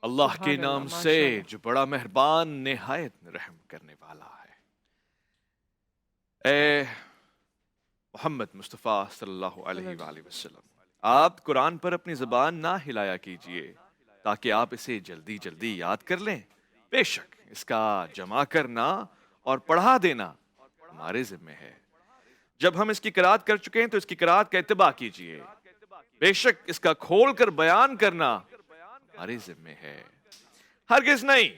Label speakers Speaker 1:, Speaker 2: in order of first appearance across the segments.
Speaker 1: اللہ کے
Speaker 2: سبحان اللہ،
Speaker 1: نام سے
Speaker 2: ماشاء اللہ۔
Speaker 1: جو بڑا مہربان نہایت رحم کرنے والا ہے۔ اے محمد مصطفیٰ صلی اللہ علیہ وآلہ وسلم، آپ قرآن پر اپنی زبان نہ ہلایا کیجئے تاکہ آپ اسے جلدی جلدی یاد کر لیں۔ بے شک اس کا جمع کرنا اور پڑھا دینا ہمارے ذمہ ہے۔ جب ہم اس کی قرأت کر چکے ہیں تو اس کی قرأت کا اتباع کیجئے۔ بے شک اس کا کھول کر بیان کرنا ہمارے ذمہ ہے۔ ہرگز نہیں،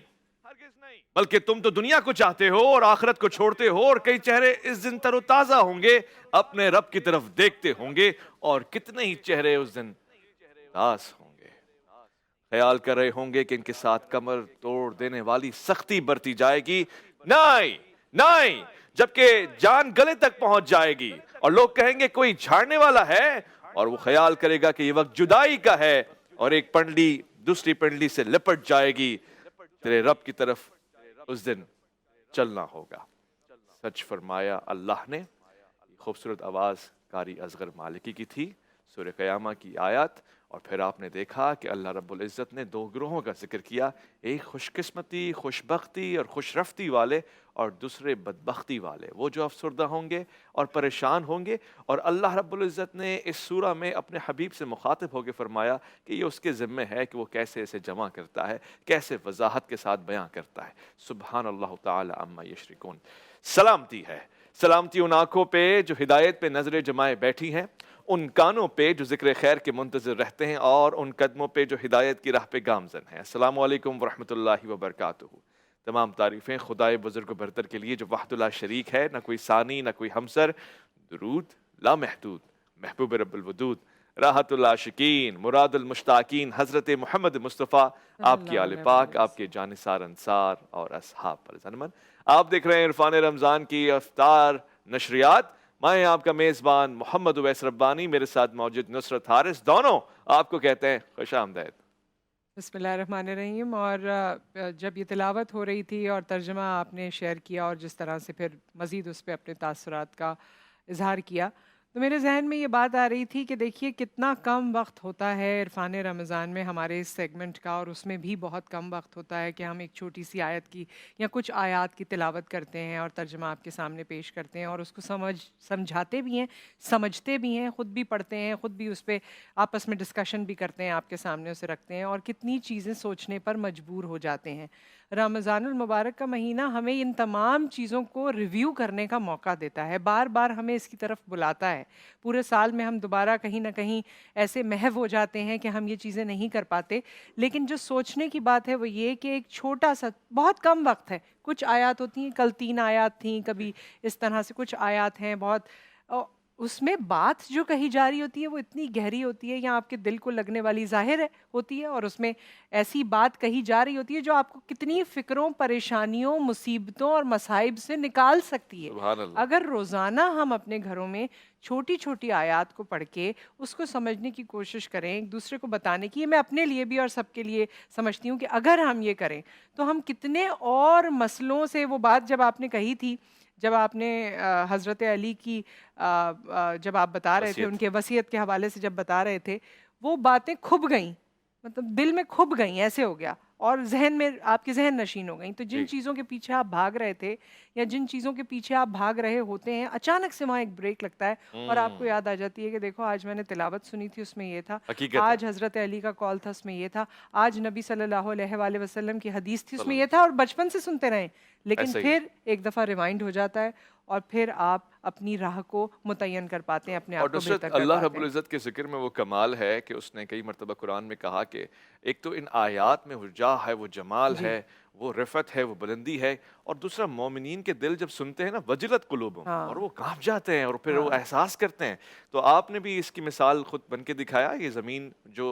Speaker 1: بلکہ تم تو دنیا کو چاہتے ہو اور آخرت کو چھوڑتے ہو، اور کئی چہرے اس دن تر و تازہ ہوں گے، اپنے رب کی طرف دیکھتے ہوں گے، اور کتنے ہی چہرے اس دن اداس ہوں گے۔ خیال کر رہے ہوں گے کہ ان کے ساتھ کمر توڑ دینے والی سختی برتی جائے گی۔ نہیں نہیں، جبکہ جان گلے تک پہنچ جائے گی اور لوگ کہیں گے کوئی جھاڑنے والا ہے، اور وہ خیال کرے گا کہ یہ وقت جدائی کا ہے، اور ایک پنڈلی دوسری پنڈلی سے لپٹ جائے گی۔ تیرے رب کی طرف اس دن چلنا ہوگا۔ سچ فرمایا اللہ نے۔ خوبصورت آواز قاری اصغر مالکی کی تھی، سورہ قیامہ کی آیات۔ اور پھر آپ نے دیکھا کہ اللہ رب العزت نے دو گروہوں کا ذکر کیا، ایک خوش قسمتی، خوش بختی اور خوش رفتی والے، اور دوسرے بدبختی والے، وہ جو افسردہ ہوں گے اور پریشان ہوں گے۔ اور اللہ رب العزت نے اس سورہ میں اپنے حبیب سے مخاطب ہو کے فرمایا کہ یہ اس کے ذمہ ہے کہ وہ کیسے اسے جمع کرتا ہے، کیسے وضاحت کے ساتھ بیان کرتا ہے۔ سبحان اللہ تعالی عما یشرکون۔ سلامتی ہے، سلامتی ان آنکھوں پہ جو ہدایت پہ نظریں جمائے بیٹھی ہیں، ان کانوں پہ جو ذکر خیر کے منتظر رہتے ہیں، اور ان قدموں پہ جو ہدایت کی راہ پہ گامزن ہیں۔ السلام علیکم ورحمۃ اللہ وبرکاتہ۔ تمام تعریفیں خدائے بزرگ و برتر کے لیے جو وحدہ لا شریک ہے، نہ کوئی ثانی نہ کوئی ہمسر۔ درود لا محدود محبوب رب الودود، راحت العاشقین، مراد المشتاقین، حضرت محمد مصطفیٰ، آپ کی آل پاک، آپ کے جانثار انصار اور اصحاب پر زنمن۔ آپ دیکھ رہے ہیں عرفان رمضان کی افطار نشریات۔ میں آپ کا میزبان محمد اویس ربانی، میرے ساتھ موجود نصرت حارث، دونوں آپ کو کہتے ہیں خوش آمدید۔
Speaker 2: بسم اللہ الرحمن الرحیم۔ اور جب یہ تلاوت ہو رہی تھی اور ترجمہ آپ نے شیئر کیا، اور جس طرح سے پھر مزید اس پہ اپنے تاثرات کا اظہار کیا، تو میرے ذہن میں یہ بات آ رہی تھی کہ دیکھیے کتنا کم وقت ہوتا ہے عرفان رمضان میں ہمارے اس سیگمنٹ کا، اور اس میں بھی بہت کم وقت ہوتا ہے کہ ہم ایک چھوٹی سی آیت کی یا کچھ آیات کی تلاوت کرتے ہیں اور ترجمہ آپ کے سامنے پیش کرتے ہیں، اور اس کو سمجھاتے بھی ہیں، سمجھتے بھی ہیں، خود بھی پڑھتے ہیں، خود بھی اس پہ آپس میں ڈسکشن بھی کرتے ہیں، آپ کے سامنے اسے رکھتے ہیں، اور کتنی چیزیں سوچنے پر مجبور ہو جاتے ہیں۔ رمضان المبارک کا مہینہ ہمیں ان تمام چیزوں کو ریویو کرنے کا موقع دیتا ہے، بار بار ہمیں اس کی طرف بلاتا ہے۔ پورے سال میں ہم دوبارہ کہیں نہ کہیں ایسے محو ہو جاتے ہیں کہ ہم یہ چیزیں نہیں کر پاتے، لیکن جو سوچنے کی بات ہے وہ یہ کہ ایک چھوٹا سا بہت کم وقت ہے، کچھ آیات ہوتی ہیں، کل 3 آیات تھیں، کبھی اس طرح سے کچھ آیات ہیں بہت، اس میں بات جو کہی جا رہی ہوتی ہے وہ اتنی گہری ہوتی ہے یا آپ کے دل کو لگنے والی ظاہر ہوتی ہے، اور اس میں ایسی بات کہی جا رہی ہوتی ہے جو آپ کو کتنی فکروں، پریشانیوں، مصیبتوں اور مصائب سے نکال سکتی ہے۔
Speaker 1: سبحان اللہ۔
Speaker 2: اگر روزانہ ہم اپنے گھروں میں چھوٹی چھوٹی آیات کو پڑھ کے اس کو سمجھنے کی کوشش کریں، ایک دوسرے کو بتانے کی، یہ میں اپنے لیے بھی اور سب کے لیے سمجھتی ہوں کہ اگر ہم یہ کریں تو ہم کتنے اور مسئلوں سے، وہ بات جب آپ نے کہی تھی، جب آپ نے حضرت علی کی جب آپ بتا رہے تھے، ان کے وصیت کے حوالے سے جب بتا رہے تھے، وہ باتیں کھب گئیں، مطلب دل میں کھب گئیں، ایسے ہو گیا، اور ذہن میں آپ کے ذہن نشین ہو گئیں۔ تو جن چیزوں کے پیچھے آپ بھاگ رہے تھے یا جن چیزوں کے پیچھے آپ بھاگ رہے ہوتے ہیں، اچانک سے وہاں ایک بریک لگتا ہے اور آپ کو یاد آ جاتی ہے کہ دیکھو آج میں نے تلاوت سنی تھی، اس میں یہ تھا، آج حضرت علی کا کال تھا، اس میں یہ تھا، آج نبی صلی اللہ علیہ وآلہ وسلم کی حدیث تھی، اس میں یہ تھا، اور بچپن سے سنتے رہیں، لیکن پھر ایک دفعہ ریمائنڈ ہو جاتا ہے، اور پھر آپ اپنی راہ کو متعین کر پاتے ہیں، اپنے آپ کو بہتر کر پاتے ہیں۔
Speaker 1: اللہ رب العزت کے ذکر میں وہ کمال ہے کہ اس نے کئی مرتبہ قرآن میں کہا کہ ایک تو ان آیات میں وہ جاہ ہے، وہ جمال ہے، وہ رفعت ہے، وہ بلندی ہے، اور دوسرا مومنین کے دل جب سنتے ہیں نا وجلت قلوبہم، اور وہ کانپ جاتے ہیں اور پھر وہ احساس کرتے ہیں۔ تو آپ نے بھی اس کی مثال خود بن کے دکھایا، یہ زمین جو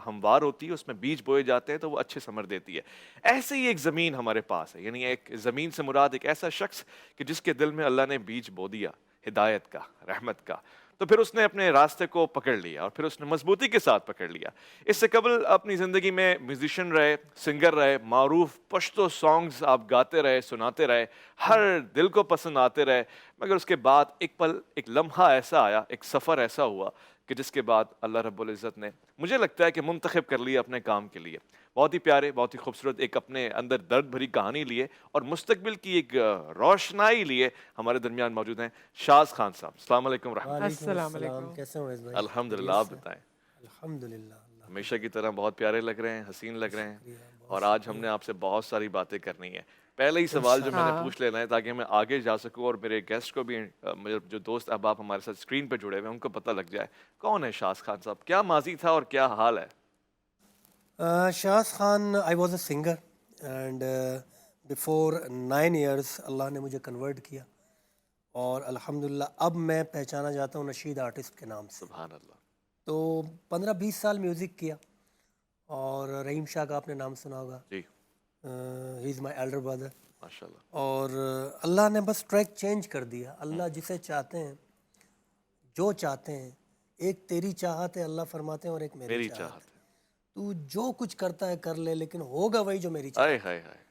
Speaker 1: ہموار ہوتی ہے اس میں بیج بوئے جاتے ہیں تو وہ اچھے ثمر دیتی ہے، ایسے ہی ایک زمین ہمارے پاس ہے، یعنی ایک زمین سے مراد ایک ایسا شخص کہ جس کے دل میں اللہ نے بیج بو دیا ہدایت کا، رحمت کا، تو پھر اس نے اپنے راستے کو پکڑ لیا، اور پھر اس نے مضبوطی کے ساتھ پکڑ لیا۔ اس سے قبل اپنی زندگی میں میوزیشین رہے، سنگر رہے، معروف پشتو سانگز آپ گاتے رہے، سناتے رہے، ہر دل کو پسند آتے رہے، مگر اس کے بعد ایک پل، ایک لمحہ ایسا آیا، ایک سفر ایسا ہوا کہ جس کے بعد اللہ رب العزت نے مجھے لگتا ہے کہ منتخب کر لیا اپنے کام کے لیے. بہت ہی پیارے, بہت ہی خوبصورت ایک اپنے اندر درد بھری کہانی لیے اور مستقبل کی ایک روشنائی لیے ہمارے درمیان موجود ہیں شاز خان صاحب. السلام علیکم ورحمۃ اللہ.
Speaker 3: وعلیکم
Speaker 2: السلام
Speaker 3: السلام.
Speaker 2: علیکم.
Speaker 3: کیسے ہو اویس بھائی؟
Speaker 1: الحمدللہ,
Speaker 3: خیریت
Speaker 1: آپ
Speaker 3: سے؟
Speaker 1: بتائیں.
Speaker 3: الحمدللہ. اللہ
Speaker 1: ہمیشہ کی طرح بہت پیارے لگ رہے ہیں, حسین لگ رہے ہیں,
Speaker 3: شکریہ.
Speaker 1: اور
Speaker 3: بہت
Speaker 1: آج ہم نے آپ سے بہت ساری باتیں کرنی ہے. پہلے ہی سوال جو میں نے
Speaker 2: ہاں.
Speaker 1: پوچھ لینا ہے تاکہ میں آگے جا سکوں اور میرے گیسٹ کو بھی, میرے جو دوست احباب ہمارے ساتھ اسکرین پہ جڑے ہوئے ہیں ان کو پتہ لگ جائے کون ہے شاز خان صاحب, کیا ماضی تھا اور کیا حال ہے.
Speaker 3: Shaz Khan, I was a singer and before 9 years Allah نے مجھے کنورٹ کیا اور الحمدللہ اب میں پہچانا جاتا ہوں نشید آرٹسٹ کے نام سے.
Speaker 1: سبحان اللہ.
Speaker 3: تو 15-20 سال میوزک کیا اور رحیم شاہ کا آپ نے نام سنا ہوگا.
Speaker 1: جی
Speaker 3: ہی از مائی ایلڈر بردر.
Speaker 1: ماشاء اللہ.
Speaker 3: اور اللہ نے بس ٹریک چینج کر دیا. اللہ جسے چاہتے ہیں, جو چاہتے ہیں, ایک تیری چاہت ہے اللہ فرماتے ہیں اور ایک میری
Speaker 1: میری
Speaker 3: چاہت
Speaker 1: چاہت
Speaker 3: ہے.
Speaker 1: ہے.
Speaker 3: تو جو کچھ کرتا ہے کر لے لیکن ہوگا وہی جو میری چاہت.
Speaker 1: ہائے ہائے ہائے.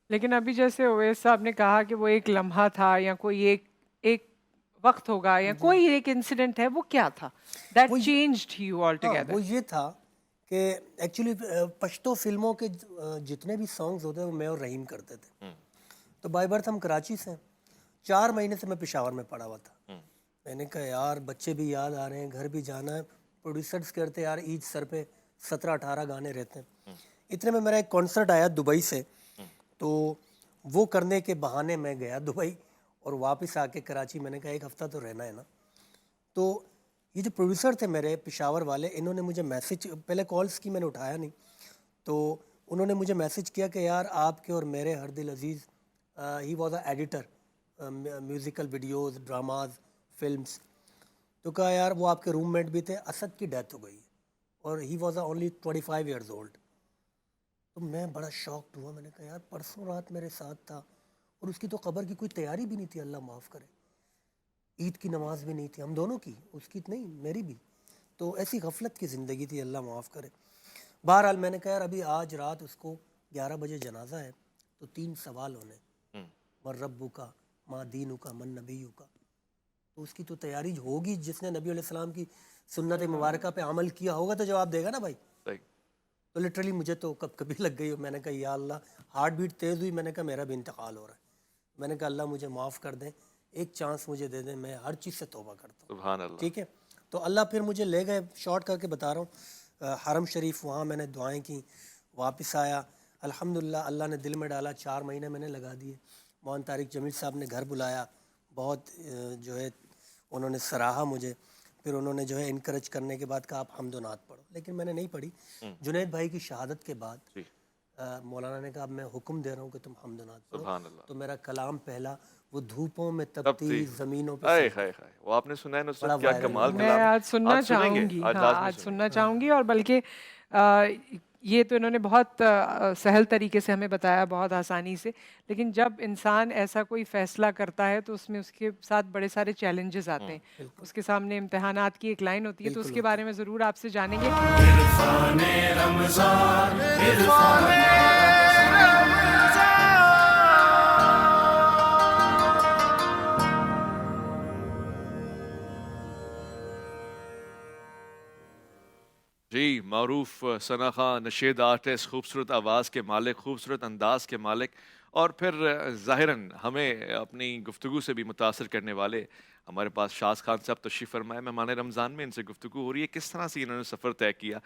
Speaker 2: لیکن ابھی جیسے اویس صاحب نے کہا کہ وہ ایک لمحہ تھا یا کوئی ایک وقت ہوگا یا کوئی ایک انسیڈنٹ ہے, وہ کیا تھا that changed you all together?
Speaker 3: وہ یہ تھا کہ ایکچولی پشتو فلموں کے جتنے بھی سانگز ہوتے ہیں وہ میں اور رحیم کرتے تھے. تو بائی برتھ ہم کراچی سے ہیں. 4 مہینے سے میں پشاور میں پڑا ہوا تھا. میں نے کہا یار بچے بھی یاد آ رہے ہیں, گھر بھی جانا ہے. پروڈیوسرز کہتے یار ایچ سر پہ 17-18 گانے رہتے ہیں. اتنے میں میرا ایک کانسرٹ آیا دبئی سے, تو وہ کرنے کے بہانے میں گیا دبئی اور واپس آ کے کراچی. میں نے کہا 1 ہفتہ تو رہنا ہے نا. تو یہ جو پروڈیوسر تھے میرے پشاور والے, انہوں نے مجھے میسج, پہلے کالز کی میں نے اٹھایا نہیں, تو انہوں نے مجھے میسج کیا کہ یار آپ کے اور میرے ہر دل عزیز, he was a editor musical videos, dramas, films. تو کہا یار وہ آپ کے روم میٹ بھی تھے, اسد کی ڈیتھ ہو گئی اور he was only 25 years old. تو میں بڑا شاکڈ ہوا. میں نے کہا یار پرسوں رات میرے ساتھ تھا اور اس کی تو قبر کی کوئی تیاری بھی نہیں تھی, اللہ معاف کرے. عید کی نماز بھی نہیں تھی ہم دونوں کی, اس کی نہیں میری بھی. تو ایسی غفلت کی زندگی تھی, اللہ معاف کرے. بہرحال میں نے کہا یار ابھی آج رات اس کو 11 بجے جنازہ ہے, تو 3 سوال ہونے, من ربو کا, ما دینو کا, من نبیو کا. تو اس کی تو تیاری ہوگی, جس نے نبی علیہ السلام کی سنت مبارکہ پہ عمل کیا ہوگا تو جواب دے گا نا بھائی.
Speaker 1: صحیح.
Speaker 3: تو لٹرلی مجھے تو کبھی لگ گئی. میں نے کہا یا اللہ, ہارٹ بیٹ تیز ہوئی. میں نے کہا میرا بھی انتقال ہو رہا ہے. میں نے کہا اللہ مجھے معاف کر دیں, ایک چانس مجھے دے دیں, میں ہر چیز سے توبہ کرتا ہوں.
Speaker 1: سبحان اللہ.
Speaker 3: ٹھیک ہے. تو اللہ پھر مجھے لے گئے, شارٹ کر کے بتا رہا ہوں, حرم شریف. وہاں میں نے دعائیں کی, واپس آیا. الحمدللہ اللہ نے دل میں ڈالا, 4 مہینے میں نے لگا دیے. مولانا طارق جمیل صاحب نے گھر بلایا, بہت جو ہے انہوں نے سراہا مجھے. پھر انہوں نے جو ہے انکریج کرنے کے بعد کہا آپ حمد و نعت پڑھو, لیکن میں نے نہیں پڑھی. جنید بھائی کی شہادت کے بعد مولانا نے کہا اب میں حکم دے رہا ہوں کہ تم حمد و نعت پڑھو.
Speaker 1: سبحان اللہ.
Speaker 3: تو میرا کلام پہلا وہ دھوپوں میں تپتی زمینوں پہ,
Speaker 1: ہائے ہائے ہائے. وہ آپ نے سنا ہے نصرت, کیا کمال
Speaker 2: میں
Speaker 1: کلام.
Speaker 2: آج سننا
Speaker 1: آج سنیں گے,
Speaker 2: چاہوں گی.
Speaker 1: آج
Speaker 2: ہاں
Speaker 1: لازمی
Speaker 2: آج
Speaker 1: سنیں
Speaker 2: سننا چاہوں گی. اور بلکہ یہ تو انہوں نے بہت سہل طریقے سے ہمیں بتایا, بہت آسانی سے. لیکن جب انسان ایسا کوئی فیصلہ کرتا ہے تو اس میں اس کے ساتھ بڑے سارے چیلنجز آتے ہیں. اس کے سامنے امتحانات کی ایک لائن ہوتی ہے, تو اس کے بارے میں ضرور آپ سے جانیں گے.
Speaker 1: جی, معروف ثنا خان, نشید آرٹسٹ, خوبصورت آواز کے مالک, خوبصورت انداز کے مالک, اور پھر ظاہراً ہمیں اپنی گفتگو سے بھی متاثر کرنے والے ہمارے پاس شاز خان صاحب تشریف فرمائے. مہمان رمضان میں ان سے گفتگو ہو رہی ہے, کس طرح سے انہوں نے سفر طے کیا,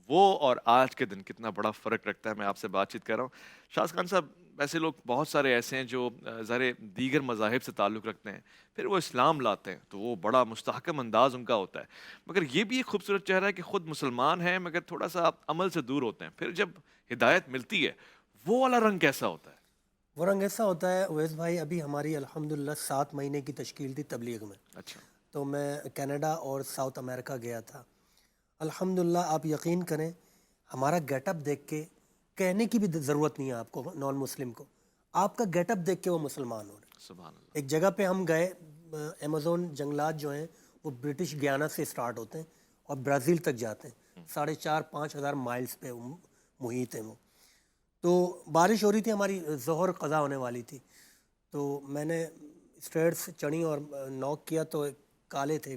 Speaker 1: وہ اور آج کے دن کتنا بڑا فرق رکھتا ہے. میں آپ سے بات چیت کر رہا ہوں. شاز خان صاحب, ویسے لوگ بہت سارے ایسے ہیں جو ظاہر دیگر مذاہب سے تعلق رکھتے ہیں, پھر وہ اسلام لاتے ہیں تو وہ بڑا مستحکم انداز ان کا ہوتا ہے, مگر یہ بھی ایک خوبصورت چہرہ ہے کہ خود مسلمان ہیں مگر تھوڑا سا عمل سے دور ہوتے ہیں. پھر جب ہدایت ملتی ہے وہ والا رنگ کیسا ہوتا ہے؟
Speaker 3: وہ رنگ ایسا ہوتا ہے اویس بھائی, ابھی ہماری الحمدللہ 7 مہینے کی تشکیل تھی تبلیغ میں.
Speaker 1: اچھا.
Speaker 3: تو میں کینیڈا اور ساؤتھ امریکہ گیا تھا. الحمدللہ آپ یقین کریں, ہمارا گیٹ اپ دیکھ کے کہنے کی بھی ضرورت نہیں ہے آپ کو, نان مسلم کو, آپ کا گیٹ اپ دیکھ کے وہ مسلمان ہو رہے ہیں.
Speaker 1: سبحان اللہ.
Speaker 3: ایک جگہ پہ ہم گئے, ایمیزون جنگلات جو ہیں وہ برٹش گیانا سے سٹارٹ ہوتے ہیں اور برازیل تک جاتے ہیں, 4,500-5,000 ہزار مائلز پہ محیط ہیں وہ. تو بارش ہو رہی تھی, ہماری ظہر قضا ہونے والی تھی. تو میں نے اسٹیئرس چڑھی اور نوک کیا تو کالے تھے.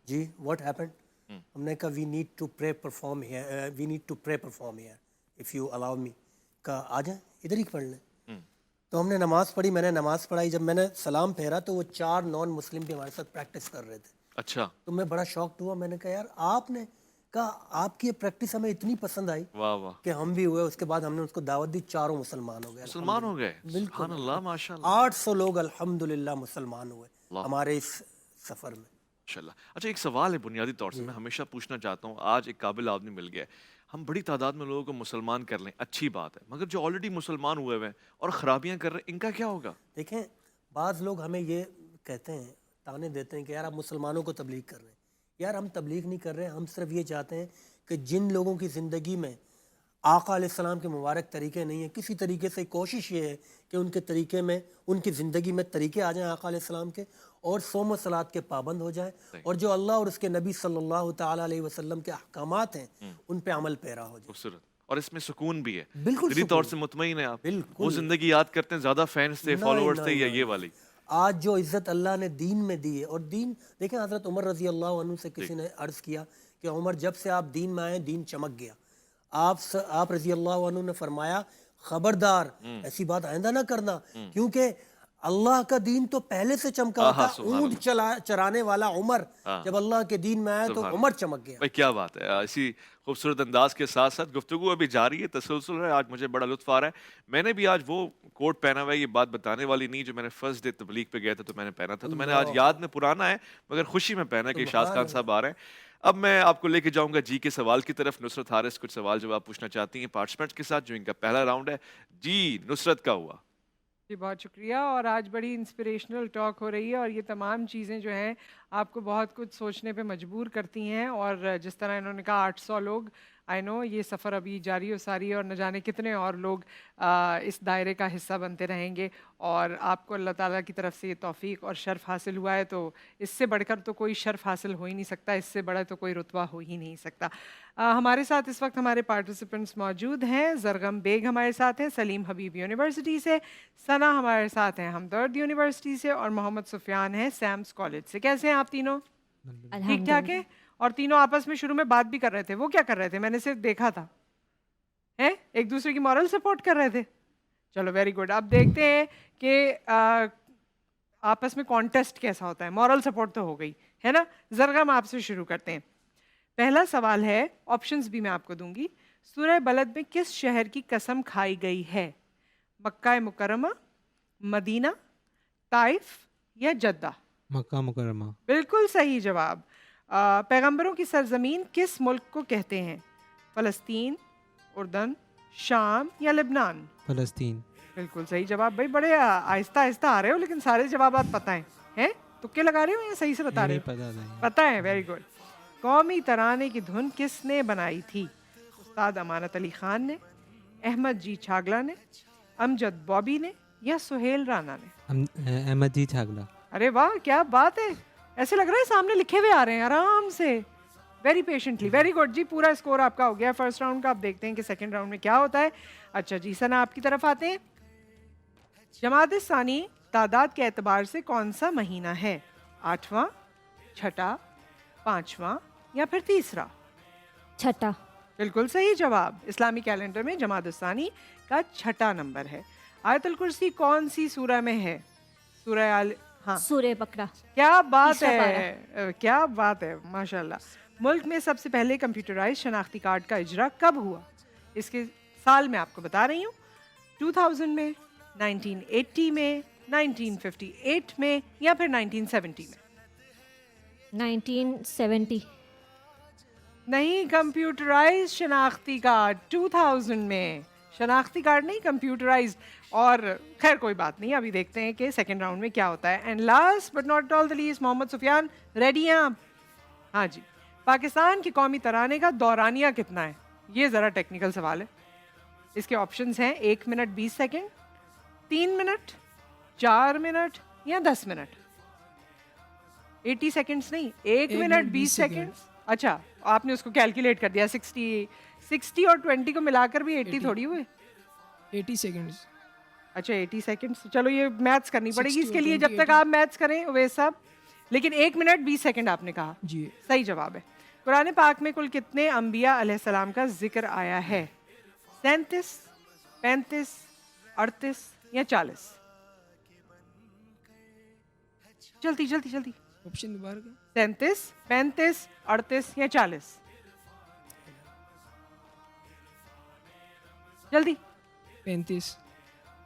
Speaker 3: جی واٹ ہیپنڈ؟ ہم نے کہا we need to pray perform here if you allow me, کہا آ جائیں ادھر ہی پڑھ لیں. تو ہم نے نماز پڑھی، میں نے نماز پڑھائی. جب میں نے سلام پھیرا تو وہ 4 نان مسلم بھی ہمارے ساتھ پریکٹس کر رہے تھے.
Speaker 1: اچھا.
Speaker 3: تو میں بڑا شاکڈ ہوا. میں نے کہا یار آپ نے کہا آپ کی یہ پریکٹس ہمیں اتنی پسند آئی
Speaker 1: واہ واہ.
Speaker 3: کہ ہم بھی ہوئے. اس کے بعد ہم نے اس کو دعوت دی، چاروں مسلمان ہو گئے.
Speaker 1: مسلمان ہو گئے. سبحان اللہ، ماشاء اللہ.
Speaker 3: 800 لوگ الحمدللہ مسلمان ہوئے ہمارے اس سفر میں.
Speaker 1: ماشاءاللہ. اچھا ایک سوال ہے بنیادی طور سے میں ہمیشہ پوچھنا چاہتا ہوں. آج ایک قابل آدمی مل گیا ہے، ہم بڑی تعداد میں لوگوں کو مسلمان کر لیں، اچھی بات ہے، مگر جو آلریڈی مسلمان ہوئے ہوئے ہیں اور خرابیاں کر رہے ہیں، ان کا کیا ہوگا؟
Speaker 3: دیکھیں بعض لوگ ہمیں یہ کہتے ہیں، تانے دیتے ہیں کہ یار آپ مسلمانوں کو تبلیغ کر رہے ہیں. یار ہم تبلیغ نہیں کر رہے ہیں، ہم صرف یہ چاہتے ہیں کہ جن لوگوں کی زندگی میں آقا علیہ السلام کے مبارک طریقے نہیں ہیں، کسی طریقے سے کوشش یہ ہے کہ ان کے طریقے میں، ان کی زندگی میں طریقے آ جائیں آقا علیہ السلام کے، اور صوم و صلات کے پابند ہو جائیں، اور جو اللہ اور اس کے نبی صلی اللہ تعالیٰ علیہ وسلم کے احکامات ہیں ان پہ عمل پیرا ہو جائے.
Speaker 1: خوبصورت. اور اس میں سکون بھی ہے،
Speaker 3: بالکل
Speaker 1: دلی طور سے مطمئن ہے آپ.
Speaker 3: بالکل.
Speaker 1: وہ زندگی یاد کرتے ہیں، زیادہ فینس تھے، فالوورز تھے، یا یہ والی؟
Speaker 3: آج جو عزت اللہ نے دین میں دی ہے، اور دین دیکھیں حضرت عمر رضی اللہ عنہ سے کسی نے عرض کیا کہ عمر جب سے آپ دین میں آئے دین چمک گیا. آپ رضی اللہ عنہ نے فرمایا خبردار ایسی بات آئندہ نہ کرنا، کیونکہ اللہ کا دین تو پہلے سے چمکا تھا. اونٹ چرانے والا عمر جب اللہ کے دین میں آیا تو عمر چمک گیا.
Speaker 1: بھائی کیا بات ہے. اسی خوبصورت انداز کے ساتھ ساتھ گفتگو ابھی جاری ہے، تسلسل ہے. آج مجھے بڑا لطف آ رہا ہے. میں نے بھی آج وہ کوٹ پہنا ہوا ہے، یہ بات بتانے والی نہیں، جو میں نے فرسٹ ڈے تبلیغ پہ گیا تھا تو میں نے پہنا تھا. تو میں نے آج یاد میں پرانا ہے مگر خوشی میں پہنا کہ شاز خان صاحب آ رہے ہیں. اب میں آپ کو لے کے جاؤں گا جی کے سوال کی طرف. نصرت حارث کچھ سوال جواب پوچھنا چاہتی ہیں پارٹیسپینٹس کے ساتھ، جو ان کا پہلا راؤنڈ ہے. جی نصرت کا ہوا.
Speaker 2: جی بہت شکریہ. اور آج بڑی انسپریشنل ٹاک ہو رہی ہے، اور یہ تمام چیزیں جو ہیں آپ کو بہت کچھ سوچنے پہ مجبور کرتی ہیں. اور جس طرح انہوں نے کہا 800 لوگ، آئی نو یہ سفر ابھی جاری و ساری ہے، اور نہ جانے کتنے اور لوگ اس دائرے کا حصہ بنتے رہیں گے. اور آپ کو اللہ تعالیٰ کی طرف سے یہ توفیق اور شرف حاصل ہوا ہے، تو اس سے بڑھ کر تو کوئی شرف حاصل ہو ہی نہیں سکتا، اس سے بڑا تو کوئی رتبہ ہو ہی نہیں سکتا. ہمارے ساتھ اس وقت ہمارے پارٹیسپینٹس موجود ہیں. زرغم بیگ ہمارے ساتھ ہیں سلیم حبیب یونیورسٹی سے، ثنا ہمارے ساتھ ہیں ہمدرد یونیورسٹی سے، اور محمد سفیان ہیں سیمس کالج سے. کیسے ہیں آپ تینوں؟ ٹھیک ٹھاک ہے. اور تینوں آپس میں شروع میں بات بھی کر رہے تھے. وہ کیا کر رہے تھے؟ میں نے صرف دیکھا تھا. ایک دوسرے کی مورل سپورٹ کر رہے تھے. چلو ویری گڈ. اب دیکھتے ہیں کہ آپس میں کانٹیسٹ کیسا ہوتا ہے. مورل سپورٹ تو ہو گئی ہے نا. زرغم آپ سے شروع کرتے ہیں. پہلا سوال ہے، آپشنز بھی میں آپ کو دوں گی. سورہ بلد میں کس شہر کی قسم کھائی گئی ہے؟ مکہ مکرمہ، مدینہ، طائف یا جدہ؟
Speaker 4: مکہ مکرمہ.
Speaker 2: بالکل صحیح جواب. پیغمبروں کی سرزمین کس ملک کو کہتے ہیں؟ فلسطین، اردن، شام یا لبنان؟
Speaker 4: فلسطین.
Speaker 2: بالکل صحیح جواب. بھائی بڑے آہستہ آہستہ آ رہے ہو، لیکن سارے جوابات پتہ ہیں. تکے لگا رہے ہو یا صحیح سے بتا رہے ہو؟ پتہ ہے. Very good. قومی ترانے کی دھن کس نے بنائی تھی؟ استاد امانت علی خان نے، احمد جی چھاگلا نے، امجد بابی نے یا سہیل رانا نے؟
Speaker 4: احمد جی چھاگلا.
Speaker 2: ارے واہ کیا بات ہے. ایسے لگ رہا ہے سامنے لکھے ہوئے آ رہے ہیں آرام سے. Very patiently. ویری گڈ جی. پورا اسکور آپ کا ہو گیا فرسٹ راؤنڈ کا. آپ دیکھتے ہیں کہ سیکنڈ راؤنڈ میں کیا ہوتا ہے. اچھا جی ثنا آپ کی طرف آتے ہیں. جمادی الثانی تعداد کے اعتبار سے کون سا مہینہ ہے؟ 8واں، چھٹا، 5واں یا پھر تیسرا؟
Speaker 5: چھٹا.
Speaker 2: بالکل صحیح جواب. اسلامی کیلنڈر میں جمادی الثانی کا چھٹا نمبر ہے. آیت الکرسی کون سی سورہ میں ہے؟ سورہ ہاں
Speaker 5: سورہ بقرہ.
Speaker 2: کیا بات ہے، کیا بات ہے، ماشاء اللہ. ملک میں سب سے پہلے کمپیوٹرائز شناختی کارڈ کا اجرا کب ہوا؟ اس کے سال میں آپ کو بتا رہی ہوں. 2000 میں، 1980 میں، 1958 میں یا پھر 1970 میں؟
Speaker 5: 1970.
Speaker 2: نہیں، کمپیوٹرائز شناختی کارڈ 2000 میں. شناختی کارڈ نہیں، کمپیوٹرائز. اور خیر کوئی بات نہیں، ابھی دیکھتے ہیں کہ سیکنڈ راؤنڈ میں کیا ہوتا ہے. And last but not all the least, Muhammad Sufyan ready ہیں آپ؟ ہاں جی. پاکستان کے قومی ترانے کا دورانیہ کتنا ہے؟ یہ ذرا ٹیکنیکل سوال ہے. اس کے آپشنز ہیں 1 منٹ 20 سیکنڈ، 3 منٹ، 4 منٹ یا 10 منٹ. 80 سیکنڈز نہیں، 1 منٹ 20 سیکنڈ. اچھا آپ نے اس کو کیلکولیٹ کر دیا. 60 اور 20 کو ملا کر بھی 80 تھوڑی ہوئے.
Speaker 6: 80 سیکنڈز.
Speaker 2: اچھا 80 سیکنڈز. چلو یہ میتھس کرنی پڑے گی اس کے لیے، جب تک آپ میتھس کریں اویس صاحب. لیکن 1 منٹ 20 سیکنڈ آپ نے کہا.
Speaker 6: جی
Speaker 2: صحیح جواب ہے. قرآن پاک میں کل کتنے انبیاء علیہ السلام کا ذکر آیا ہے؟ 37, 35, 38 یا 40؟ جلدی جلدی جلدی.
Speaker 6: آپشن دوبارہ کا
Speaker 2: 37, 35, 38 یا 40؟ جلدی.
Speaker 6: 35.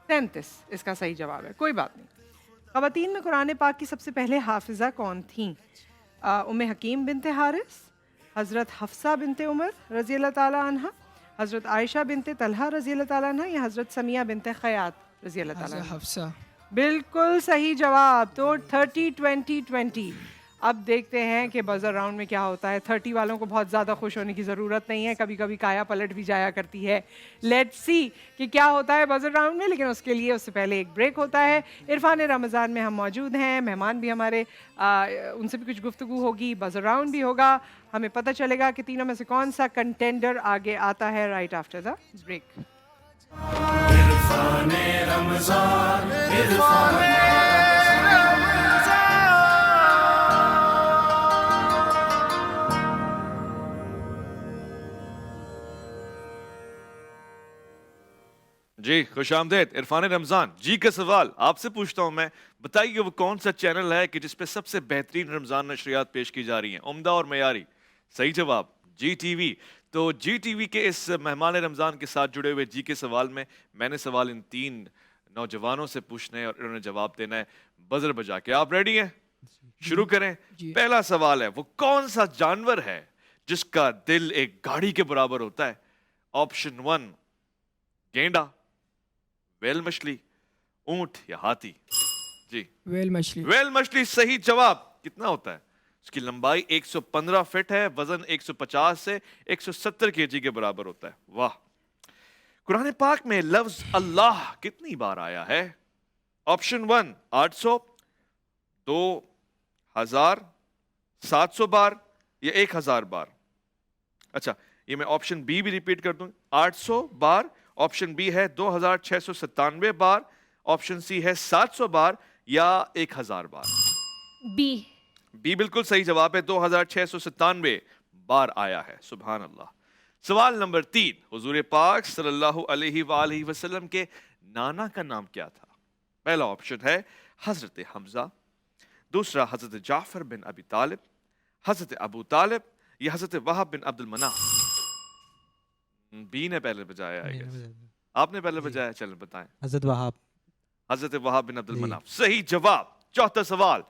Speaker 2: 37 اس کا صحیح جواب ہے. کوئی بات نہیں. خواتین میں قرآن پاک کی سب سے پہلے حافظہ کون تھیں؟ ام حکیم بنت حارث، حضرت حفصہ بنت عمر رضی اللہ تعالیٰ عنہ، حضرت عائشہ بنت طلحہ رضی اللہ تعالیٰ عنہ یا حضرت سمیہ بنت خیاط رضی اللہ تعالیٰ عنہ؟
Speaker 6: حفصہ.
Speaker 2: بالکل صحیح جواب. تو 30 20 20. اب دیکھتے ہیں کہ بزر راؤنڈ میں کیا ہوتا ہے. 30 والوں کو بہت زیادہ خوش ہونے کی ضرورت نہیں ہے، کبھی کبھی کایا پلٹ بھی جایا کرتی ہے. لیٹ سی کہ کیا ہوتا ہے بزر راؤنڈ میں، لیکن اس کے لیے اس سے پہلے ایک بریک ہوتا ہے. عرفان رمضان میں ہم موجود ہیں، مہمان بھی ہمارے، ان سے بھی کچھ گفتگو ہوگی، بزر راؤنڈ بھی ہوگا. ہمیں پتہ چلے گا کہ تینوں میں سے کون سا کنٹینڈر آگے آتا ہے رائٹ آفٹر دا بریک.
Speaker 1: جی خوش آمدید. عرفان رمضان جی کا سوال آپ سے پوچھتا ہوں میں، بتائیے وہ کون سا چینل ہے کہ جس پہ سب سے بہترین رمضان نشریات پیش کی جا رہی ہیں، عمدہ اور معیاری؟ صحیح جواب جی ٹی وی. تو جی ٹی وی کے اس مہمان رمضان کے ساتھ جڑے ہوئے جی کے سوال میں نے سوال ان 3 نوجوانوں سے پوچھنا ہے اور انہوں نے جواب دینا ہے بزر بجا کے. آپ ریڈی ہیں؟ شروع کریں. پہلا سوال ہے، وہ کون سا جانور ہے جس کا دل ایک گاڑی کے برابر ہوتا ہے؟ آپشن 1 گینڈا، ویل مچھلی، اونٹ یا ہاتھی؟ جی
Speaker 6: ویل مچھلی.
Speaker 1: ویل مچھلی صحیح جواب. کتنا ہوتا ہے؟ اس کی لمبائی 115 فٹ ہے، وزن 150 سے 170 کے جی کے برابر ہوتا ہے. واہ. قرآن پاک میں لفظ اللہ کتنی بار آیا ہے؟ آپشن 1 800، 2000، 700 بار یا 1000 بار؟ اچھا یہ میں آپشن بی بھی ریپیٹ کر دوں. 800 بار، آپشن بی ہے 2697 بار، آپشن سی ہے 700 بار یا 1000 بار؟ بی بالکل صحیح جواب ہے. 2697 بار آیا ہے. سبحان اللہ. سوال نمبر 3، حضور پاک صلی اللہ علیہ وآلہ وسلم کے نانا کا نام کیا تھا؟ پہلا آپشن ہے حضرت حمزہ، دوسرا حضرت جعفر بن ابی طالب، حضرت ابو طالب یا حضرت وہب بن عبد المناف؟ بی نے پہلے بجایا ہے. آپ نے پہلے بجایا. چلیں بتائیں.
Speaker 4: حضرت وہاب.
Speaker 1: حضرت وہب بن عبد المناف صحیح جواب. چوتھا سوال،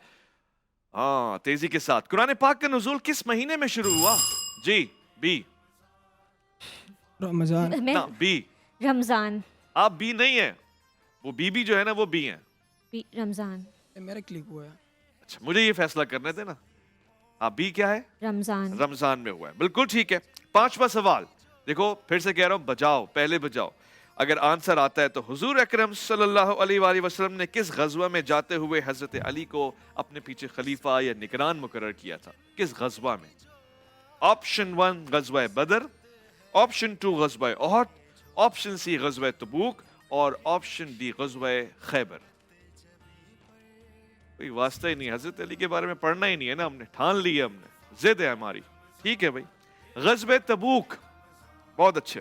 Speaker 1: ہاں تیزی کے ساتھ، قرآن پاک کا نزول کس مہینے میں شروع ہوا؟ جی بی.
Speaker 6: رمضان.
Speaker 1: نا بی.
Speaker 5: رمضان.
Speaker 1: آپ بی نہیں ہیں، وہ بی بھی جو ہے نا وہ بی ہیں.
Speaker 5: رمضان.
Speaker 6: میرا کلک ہوا ہے.
Speaker 1: اچھا مجھے یہ فیصلہ کرنے تھے نا. آپ بی کیا ہے؟
Speaker 5: رمضان.
Speaker 1: رمضان میں ہوا ہے. بالکل ٹھیک ہے. پانچواں سوال دیکھو، پھر سے کہہ رہا ہوں بجاؤ، پہلے بجاؤ. اگر آنسر آتا ہے تو حضور اکرم صلی اللہ علیہ وآلہ وسلم نے کس غزوہ میں جاتے ہوئے حضرت علی کو اپنے پیچھے خلیفہ یا نگران مقرر کیا تھا؟ کس غزوہ میں؟ آپشن 1 غزوہ بدر، آپشن 2 غزوہ احد، آپشن سی غزوہ تبوک اور آپشن ڈی غزوہ خیبر. کوئی واسطہ ہی نہیں، حضرت علی کے بارے میں پڑھنا ہی نہیں ہے نا، ہم نے ٹھان لی ہے، ہم نے ضد ہے ہماری. ٹھیک ہے بھائی، غزوہ تبوک. بہت اچھے.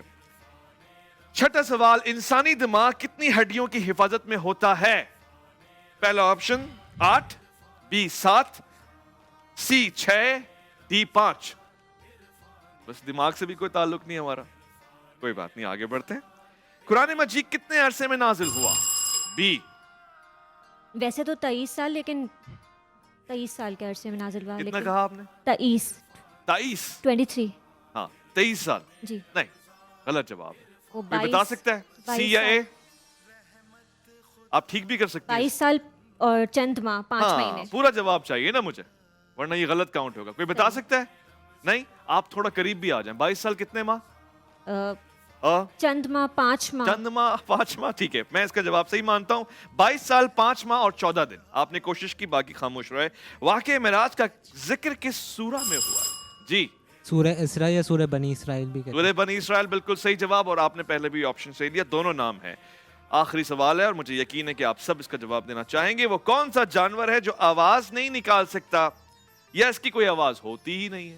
Speaker 1: چھٹا سوال، انسانی دماغ کتنی ہڈیوں کی حفاظت میں ہوتا ہے؟ پہلا آپشن 8، بی 7، سی 6، ڈی 5. بس دماغ سے بھی کوئی تعلق نہیں ہمارا. کوئی بات نہیں، آگے بڑھتے ہیں. قرآن مجید کتنے عرصے میں نازل ہوا؟ بی.
Speaker 5: ویسے تو 23 سال، لیکن 23 سال کے عرصے میں نازل ہوا.
Speaker 1: کتنا کہا آپ نے؟
Speaker 5: 23.
Speaker 1: 23. ہاں 23 سال.
Speaker 5: جی
Speaker 1: نہیں، غلط جواب ہے.
Speaker 5: وہ
Speaker 1: کوئی بتا سکتا ہے سی یا اے؟ آپ ٹھیک بھی کر سکتے ہیں.
Speaker 5: 22 سال اور چند ماہ، 5 مہینے.
Speaker 1: پورا جواب چاہیے نا مجھے، ورنہ یہ غلط کاؤنٹ ہوگا. کوئی بتا سکتا ہے؟ نہیں، آپ تھوڑا قریب بھی آ جائیں. 22 سال کتنے ماہ؟
Speaker 5: چند ماہ، 5 ماہ.
Speaker 1: چند ماہ، 5 ماہ. ٹھیک ہے، میں اس کا جواب صحیح مانتا ہوں. 22 سال 5 ماہ اور 14 دن. آپ نے کوشش کی، باقی خاموش رہے. واقعہ معراج کا ذکر کس سورہ میں ہوا؟ جی
Speaker 4: سورہ اسراء یا سورہ بنی اسرائیل بھی کہتے ہیں.
Speaker 1: سورہ بنی اسرائیل بالکل صحیح جواب، اور آپ نے پہلے بھی آپشن صحیح دیا. دونوں نام ہیں. آخری سوال ہے اور مجھے یقین ہے کہ آپ سب اس کا جواب دینا چاہیں گے. وہ کون سا جانور ہے جو آواز نہیں نکال سکتا یا اس کی کوئی آواز ہوتی ہی نہیں ہے؟